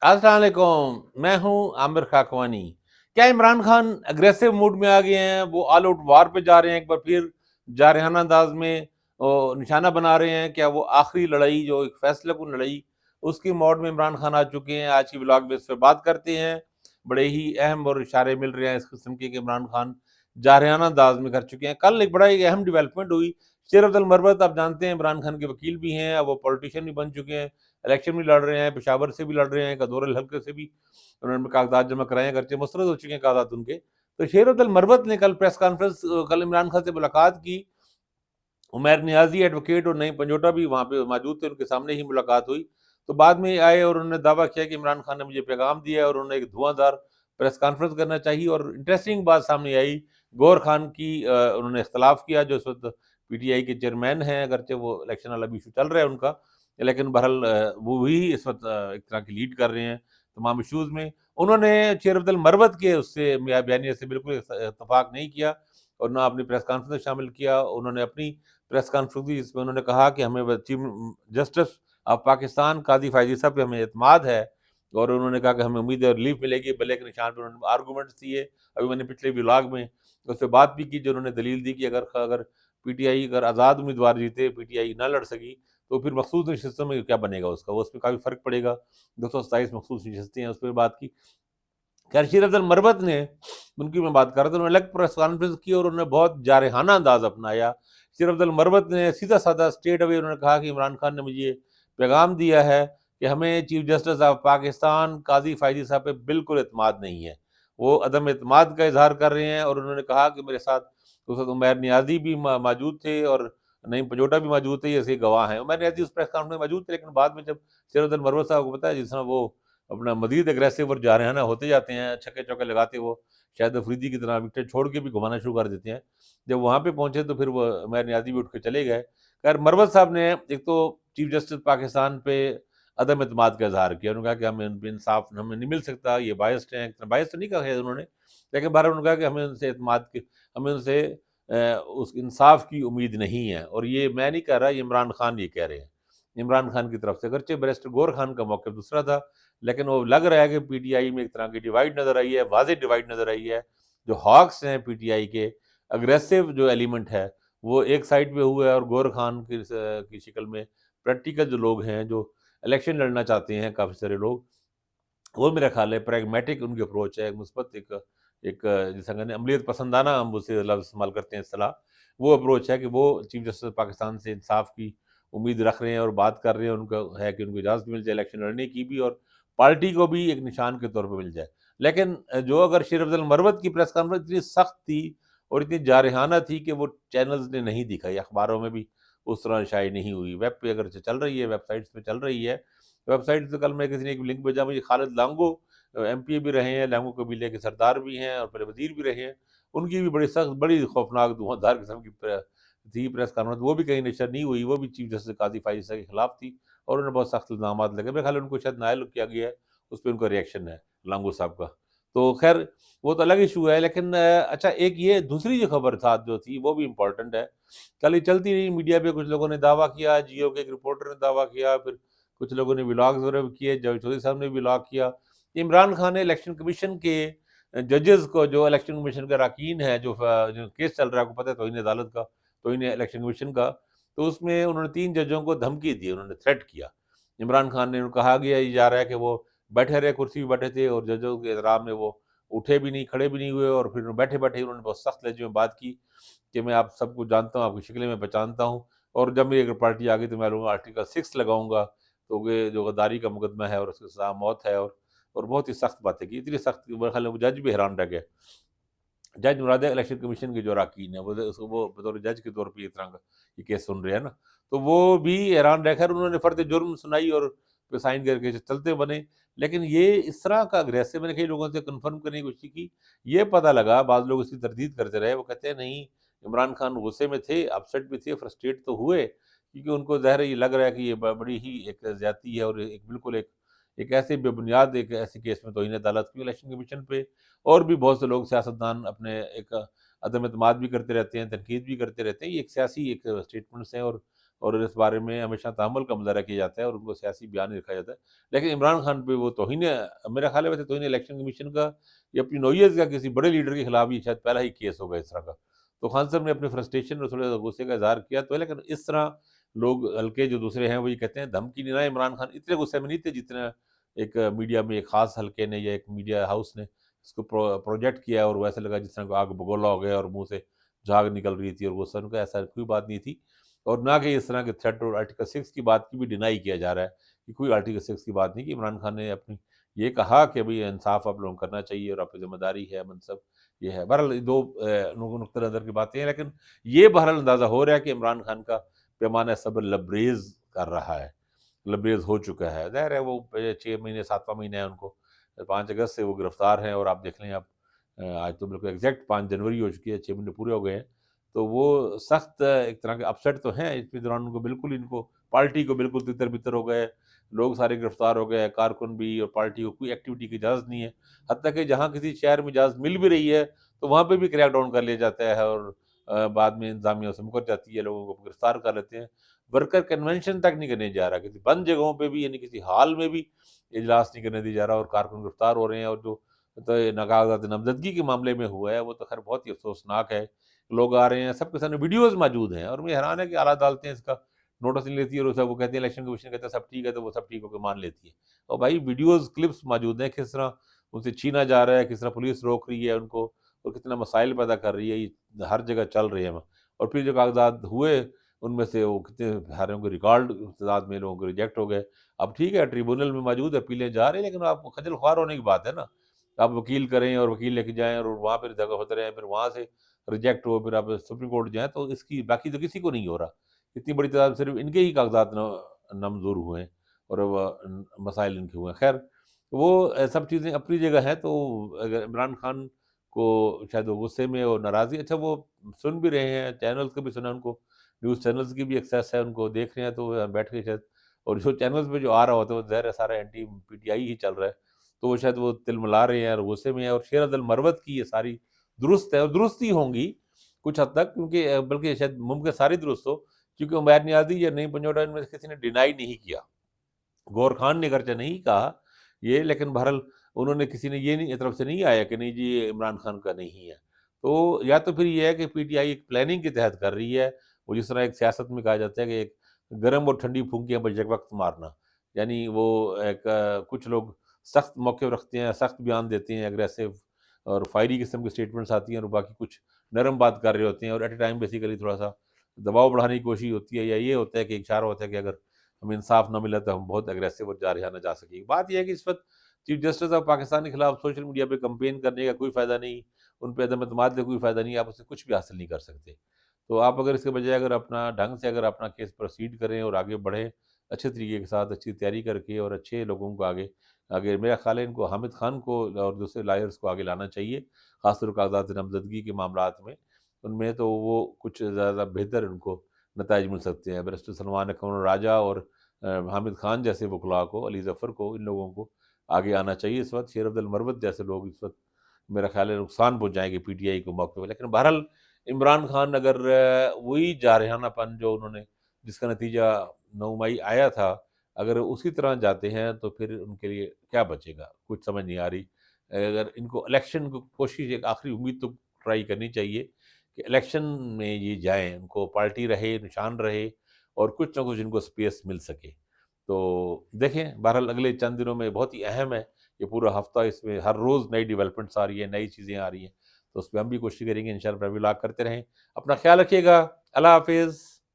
अस्सलाम वालेकुम, मैं हूं आमिर खाकवानी। क्या इमरान खान अग्रेसिव मूड में आ गए हैं? वो ऑल आउट वार पे जा रहे हैं, एक बार फिर जारहाना अंदाज में निशाना बना रहे हैं? क्या वो आखिरी लड़ाई, जो एक फैसला कुन लड़ाई, उसकी मोड में इमरान खान आ चुके हैं? आज की व्लॉग में इस पे बात करते हैं। बड़े ही अहम और इशारे मिल रहे हैं इस किस्म के कि इमरान खान जारहाना अंदाज में कर चुके हैं। कल एक बड़ा ही अहम डेवलपमेंट हुई। शेर अब्दुल मरवत, आप जानते हैं, इमरान खान के वकील भी हैं, अब वो पॉलिटिशियन भी बन चुके हैं, इलेक्शन भी लड़ रहे हैं, पेशावर से भी लड़ रहे हैं, कदौर हल्के से भी उन्होंने कागजात जमा कराए हैं, अगरचे मुस्तरद हो चुके हैं कागजात उनके। तो शेर अब्दुल मरवत ने कल प्रेस कॉन्फ्रेंस, कल इमरान खान से मुलाकात की। उमैर नियाजी एडवोकेट और नईम पंजोटा भी वहाँ पे मौजूद थे, उनके सामने ही मुलाकात हुई। तो बाद में आए और उन्होंने दावा किया कि इमरान खान ने मुझे पैगाम दिया है और उन्होंने एक धुआंधार प्रेस कॉन्फ्रेंस करना चाहिए। और इंटरेस्टिंग बात सामने आई, गौहर खान की उन्होंने इख्तलाफ किया, जो इस वक्त पीटीआई के चेयरमैन हैं, अगरचे वो इलेक्शन वाला भी इशू चल रहा है उनका, लेकिन बहरहाल वो भी इस वक्त एक तरह की लीड कर रहे हैं तमाम इशूज़ में। उन्होंने शेर अब्दुल मरवत के उससे बयानिए से बिल्कुल इत्तफाक नहीं किया और ना अपनी प्रेस कॉन्फ्रेंस में शामिल किया। उन्होंने अपनी प्रेस कॉन्फ्रेंस दी, जिसमें उन्होंने कहा कि हमें चीफ जस्टिस ऑफ पाकिस्तान कादी फायजी साहब पे हमें एतमाद है, और उन्होंने कहा कि हमें उम्मीद है रिलीफ मिलेगी। भले के निशान पर उन्होंने आर्गूमेंट्स दिए। अभी मैंने पिछले व्लॉग में उससे बात भी की, जो उन्होंने दलील दी कि अगर अगर पीटीआई, अगर आज़ाद उम्मीदवार जीते, पीटीआई ना लड़ सकी, तो फिर मखसूस नशस्तों में क्या बनेगा उसका, वो उसमें काफ़ी फ़र्क पड़ेगा। 227 मखसूस नशस्तें हैं, उस पर बात की। खैर, शीर अफजल मरवत ने, उनकी मैं बात कर रहा था, उन्होंने अलग प्रेस कॉन्फ्रेंस की और उन्होंने बहुत जारहाना अंदाज अपनाया। शीर अफजल मरवत ने सीधा साधा स्ट्रेट अवे उन्होंने कहा कि इमरान खान ने मुझे पैगाम दिया है कि हमें चीफ जस्टिस ऑफ पाकिस्तान काजी फायजी साहब पे बिल्कुल एतमाद नहीं है। वो अदम एतमाद का इजहार कर रहे हैं। और उन्होंने कहा कि मेरे साथ उस वक्त उमैर नियाजी भी मौजूद थे और नईम पंजोटा भी मौजूद थे, ये ऐसे गवाह हैं। उमैर नियाजी उस प्रेस कॉन्फ्रेंस में मौजूद थे, लेकिन बाद में जब शीर अफजल मरवत साहब को पता है, जिस तरह वो अपना मजीद एग्रेसिव और जारहाना होते जाते हैं, छक्के चौके लगाते, वो शायद अफरीदी की तरह विकेट छोड़ के भी घुमाना शुरू कर देते हैं। जब वहाँ पे पहुंचे तो फिर वो उमैर नियाजी भी उठ के चले गए। खैर, मरवत साहब ने एक तो चीफ जस्टिस पाकिस्तान पे अदम एतमाद का इजहार किया। उन्होंने कहा कि हमें इंसाफ हमें नहीं मिल सकता, ये बायस्ड हैं। बायस तो नहीं कहा है उन्होंने, लेकिन बहरहाल उन्होंने कहा कि हमें उनसे एतमाद की, हमें उनसे उस इंसाफ की उम्मीद नहीं है। और ये मैं नहीं कह रहा, ये इमरान खान ये कह रहे हैं, इमरान खान की तरफ से। अगरचे बैरिस्टर गौहर खान का मौक़िफ़ दूसरा था, लेकिन वो लग रहा है कि पीटीआई में एक तरह की डिवाइड नज़र आई है, वाज़ेह डिवाइड नज़र आई है। जो हॉक्स हैं पीटीआई के, अग्रेसिव जो एलिमेंट है, वो एक साइड पे हुआ है, और गौहर खान की शक्ल में प्रैक्टिकल जो लोग हैं, जो इलेक्शन लड़ना चाहते हैं, काफ़ी सारे लोग, वो मेरा ख़्याल है प्रैग्मैटिक उनकी अप्रोच है, मुस्बत एक एक जिसे कहते हैं अमलियत पसंदाना, हम उसे लफ्ज़ इस्तेमाल करते हैं इस्तिलाह, वो अप्रोच है कि वो चीफ जस्टिस पाकिस्तान से इंसाफ की उम्मीद रख रहे हैं और बात कर रहे हैं। उनका है कि उनको इजाज़त मिल जाए इलेक्शन लड़ने की भी, और पार्टी को भी एक निशान के तौर पे मिल जाए। लेकिन जो अगर शेर अफ़ज़ल मरवत की प्रेस कॉन्फ्रेंस इतनी सख्त थी और इतनी जारहाना थी कि वो चैनल्स ने नहीं दिखाई, अखबारों में भी उस तरह शाये नहीं हुई। वेब पे अगर चल रही है, वेबसाइट्स पे चल रही है। वेबसाइट से कल मैं किसी ने एक लिंक भेजा मुझे, खालिद लांगो एमपी भी रहे हैं, लांगो कबीले के सरदार भी हैं और पहले वज़ीर भी रहे हैं। उनकी भी बड़ी सख्त, बड़ी खौफनाक धुआंधार किस्म की थी प्रेस कॉन्फ्रेंस, वो भी कहीं नशर नहीं हुई। वो भी चीफ जस्टिस काज़ी फायज़ी साहब के खिलाफ थी और उन्हें बहुत सख्त इल्ज़ामात लगे। मेरे ख्याल है उनको शायद नाअहल किया गया है, उस पे उनका रिएक्शन है लांगो साहब का। तो खैर, वो तो अलग इशू है, लेकिन अच्छा, एक ये दूसरी जो खबर साथ जो थी वो भी इम्पोर्टेंट है। कल ये चलती रही मीडिया पे, कुछ लोगों ने दावा किया, जियो के एक रिपोर्टर ने दावा किया, फिर कुछ लोगों ने व्लॉग्स वगैरह भी किए, जावेद चौधरी साहब ने भी व्लॉग किया। इमरान खान ने इलेक्शन कमीशन के जजेस को, जो इलेक्शन कमीशन के अरकान हैं, जो केस चल रहा है, आपको पता है, तौहीन अदालत का, तौहीन इलेक्शन कमीशन का, तो उसमें उन्होंने 3 जजों को धमकी दी, उन्होंने थ्रेट किया। इमरान खान ने, कहा गया ये जा रहा है कि वो बैठे रहे, कुर्सी पे बैठे थे और जजों के एहतराम में वो उठे भी नहीं, खड़े भी नहीं हुए, और फिर बैठे-बैठे ही उन्होंने बहुत सख्त लहजे में बात की कि मैं आप सबको जानता हूँ, आपकी शक्लें मैं पहचानता हूँ, और जब मेरी अगर पार्टी आ गई तो मैं लूँगा आर्टिकल 6 लगाऊँगा, तो ये जो गद्दारी का मुकदमा है और उसकी सज़ा मौत है। और बहुत ही सख्त बातें की, इतनी सख्त कि मेरे ख्याल है वो जज भी हैरान रह गए। जज मुराद है इलेक्शन कमीशन के जो अरकान है, वो बतौर जज के तौर पे इस तरह का ये केस सुन रहे हैं ना, तो वो भी हैरान रह कर उन्होंने फ़र्द जुर्म सुनाई और पे साइन करके चलते बने। लेकिन ये इस तरह का अग्रेसिव, मैंने कई लोगों से कन्फर्म करने की कोशिश की, ये पता लगा, बाद लोग इसकी तरदीद करते रहे, वो कहते हैं नहीं, इमरान खान गुस्से में थे, अपसेट भी थे, फ्रस्ट्रेट तो हुए, क्योंकि उनको ज़ाहिर है ये लग रहा है कि ये बड़ी ही एक ज़्यादती है, और एक बिल्कुल एक ऐसे बेबुनियाद एक ऐसे केस में तौहीन अदालत की, इलेक्शन कमीशन पे और भी बहुत से लोग सियासतदान अपने एक अदम एतमाद भी करते रहते हैं, तनकीद भी करते रहते हैं। ये एक सियासी एक स्टेटमेंट्स हैं, اور اس بارے میں ہمیشہ تحمل کا مظاہرہ کیا جاتا ہے اور ان کو سیاسی بیان نہیں رکھا جاتا ہے. لیکن عمران خان پہ وہ توہین میرا خیال ہے ویسے توہین الیکشن کمیشن کا یا اپنی نوعیت کا کسی بڑے لیڈر کے خلاف ہی شاید پہلا ہی کیس ہوگا اس طرح کا. تو خان صاحب نے اپنی فرسٹریشن اور تھوڑے غصے کا اظہار کیا تو ہے، لیکن اس طرح لوگ ہلکے جو دوسرے ہیں وہ یہ کہتے ہیں دھمکی نہیں رہا. عمران خان اتنے غصے میں نہیں تھے جتنا ایک میڈیا میں ایک خاص حلقے نے یا ایک میڈیا ہاؤس نے اس کو پروجیکٹ کیا اور وہ ایسا لگا جس طرح کو آگ بگولا ہو گیا اور منہ سے جھاگ نکل رہی تھی اور غصہ. ان کا ایسا کوئی بات نہیں تھی اور نہ کہ اس طرح کے تھریٹ اور آرٹیکل 6 کی بات کی بھی ڈینائی کیا جا رہا ہے کہ کوئی آرٹیکل 6 کی بات نہیں. کہ عمران خان نے اپنی یہ کہا کہ بھئی انصاف آپ لوگوں کو کرنا چاہیے اور آپ کی ذمہ داری ہے منصب یہ ہے. بہرحال یہ دو نقطہ نظر کی باتیں ہیں، لیکن یہ بہرحال اندازہ ہو رہا ہے کہ عمران خان کا پیمانہ صبر لبریز کر رہا ہے، لبریز ہو چکا ہے. ظاہر ہے وہ 6 مہینے 7واں مہینہ ہے ان کو، 5 اگست سے وہ گرفتار ہیں اور آپ دیکھ لیں آپ آج تو بالکل ایگزیکٹ 5 جنوری ہو چکی ہے، 6 مہینے پورے ہو گئے ہیں. تو وہ سخت ایک طرح کے اپسیٹ تو ہیں اس کے دوران. ان کو پارٹی کو بالکل تتر بتر ہو گئے، لوگ سارے گرفتار ہو گئے، کارکن بھی، اور پارٹی کو کوئی ایکٹیویٹی کی اجازت نہیں ہے. حتیٰ کہ جہاں کسی شہر میں اجازت مل بھی رہی ہے تو وہاں پہ بھی کریک ڈاؤن کر لیا جاتا ہے اور بعد میں انتظامیہ سے مکر جاتی ہے، لوگوں کو گرفتار کر لیتے ہیں. ورکر کنونشن تک نہیں کرنے جا رہا، کسی بند جگہوں پہ بھی یعنی کسی حال میں بھی اجلاس نہیں کرنے دیا جا رہا اور کارکن گرفتار ہو رہے ہیں. اور جو کاغذات نامزدگی کے معاملے میں ہوا ہے وہ تو خیر بہت ہی افسوسناک ہے. لوگ آ رہے ہیں، سب کے سامنے ویڈیوز موجود ہیں اور مجھے حیران ہے کہ اعلیٰ عدالتیں اس کا نوٹس نہیں لیتی اور وہ کہتے ہیں الیکشن کمیشن کہتا ہے سب ٹھیک ہے تو وہ سب ٹھیک ہو کے مان لیتی ہے. اور بھائی ویڈیوز کلپس موجود ہیں کس طرح ان سے چھینا جا رہا ہے، کس طرح پولیس روک رہی ہے ان کو اور کتنا مسائل پیدا کر رہی ہے. یہ ہر جگہ چل رہے ہیں. اور پھر جو کاغذات ہوئے ان میں سے وہ کتنے ہاروں کے ریکارڈ تعداد میں لوگوں کے ریجیکٹ ہو گئے. اب ٹھیک ہے ٹریبونل میں موجود ہے، اپیلیں جا رہے ہیں، لیکن آپ خجل خوار ہونے کی بات ہے نا. آپ وکیل کریں اور وکیل لے کے جائیں اور وہاں پھر جگہ ہوتے رہیں، پھر وہاں سے ریجیکٹ ہو، پھر آپ سپریم کورٹ جائیں تو اس کی باقی تو کسی کو نہیں ہو رہا. اتنی بڑی تعداد صرف ان کے ہی کاغذات نامنظور ہوئے ہیں اور وہ مسائل ان کے ہوئے ہیں. خیر وہ سب چیزیں اپنی جگہ ہیں. تو اگر عمران خان کو شاید وہ غصے میں اور ناراضی، اچھا وہ سن بھی رہے ہیں، چینلز کا بھی سنا، ان کو نیوز چینلز کی بھی ایکسیس ہے، ان کو دیکھ رہے ہیں تو وہ بیٹھ کے شاید. اور جو چینلز پہ جو آ رہا ہوتا ہے وہ ظاہر ہے سارا اینٹی پی ٹی آئی ہی چل رہا ہے تو وہ شاید وہ تل ملا رہے ہیں اور غصے میں ہیں. اور شیر عبد المروت کی یہ ساری درست ہے اور درست ہی ہوں گی کچھ حد تک، کیونکہ بلکہ شاید ممکن ساری درست ہو کیونکہ عمیر نیازی یا نئی پنجوڑا ان میں سے کسی نے ڈینائی نہیں کیا. گور خان نے اگرچہ نہیں کہا یہ، لیکن بہرحال انہوں نے کسی نے یہ نہیں طرف سے نہیں آیا کہ نہیں جی یہ عمران خان کا نہیں ہے. تو یا تو پھر یہ ہے کہ پی ٹی آئی ایک پلاننگ کے تحت کر رہی ہے. وہ جس طرح ایک سیاست میں کہا جاتا ہے کہ ایک گرم اور ٹھنڈی پھونکیاں پر یک وقت مارنا، یعنی وہ ایک کچھ لوگ سخت موقع رکھتے ہیں، سخت بیان دیتے ہیں، اگریسو اور فائری قسم کی اسٹیٹمنٹس آتی ہیں، اور باقی کچھ نرم بات کر رہے ہوتے ہیں اور ایٹ اے ٹائم بیسیکلی تھوڑا سا دباؤ بڑھانے کی کوشش ہوتی ہے. یا یہ ہوتا ہے کہ اشارہ ہوتا ہے کہ اگر ہمیں انصاف نہ ملا تو ہم بہت اگریسو اور جارحانہ جا سکیں. بات یہ ہے کہ اس وقت چیف جسٹس آف پاکستان کے خلاف سوشل میڈیا پہ کمپین کرنے کا کوئی فائدہ نہیں، ان پہ عدم اعتماد کا کوئی فائدہ نہیں، آپ اس سے کچھ بھی حاصل نہیں کر سکتے. تو آپ اگر اس کے بجائے اگر اپنا ڈھنگ سے اگر اپنا کیس پروسیڈ کریں اور آگے بڑھیں اچھے طریقے کے ساتھ، اچھی تیاری کر کے اور اچھے لوگوں کو آگے میرا خیال ہے ان کو حامد خان کو اور دوسرے لائرز کو آگے لانا چاہیے، خاص طور کاغذات نامزدگی کے معاملات میں. ان میں تو وہ کچھ زیادہ بہتر ان کو نتائج مل سکتے ہیں. برسٹر سلمان اکمل راجہ اور حامد خان جیسے وکلاء کو، علی ظفر کو، ان لوگوں کو آگے آنا چاہیے اس وقت. شیر عبد المروت جیسے لوگ اس وقت میرا خیال ہے نقصان پہنچائیں گے پی ٹی آئی کو موقع پہ. لیکن بہرحال عمران خان اگر وہی جارحانہ پن جو انہوں نے جس کا نتیجہ 9 مئی آیا تھا اگر اسی طرح جاتے ہیں تو پھر ان کے لیے کیا بچے گا، کچھ سمجھ نہیں آ رہی. اگر ان کو الیکشن کو کوشش ایک آخری امید تو ٹرائی کرنی چاہیے کہ الیکشن میں یہ جائیں، ان کو پارٹی رہے، نشان رہے اور کچھ نہ کچھ ان کو سپیس مل سکے. تو دیکھیں بہرحال اگلے چند دنوں میں بہت ہی اہم ہے یہ پورا ہفتہ، اس میں ہر روز نئی ڈیولپمنٹس آ رہی ہیں، نئی چیزیں آ رہی ہیں، تو اس پہ ہم بھی کوشش کریں گے انشاءاللہ لاگ کرتے رہیں. اپنا خیال رکھیے گا. اللہ حافظ.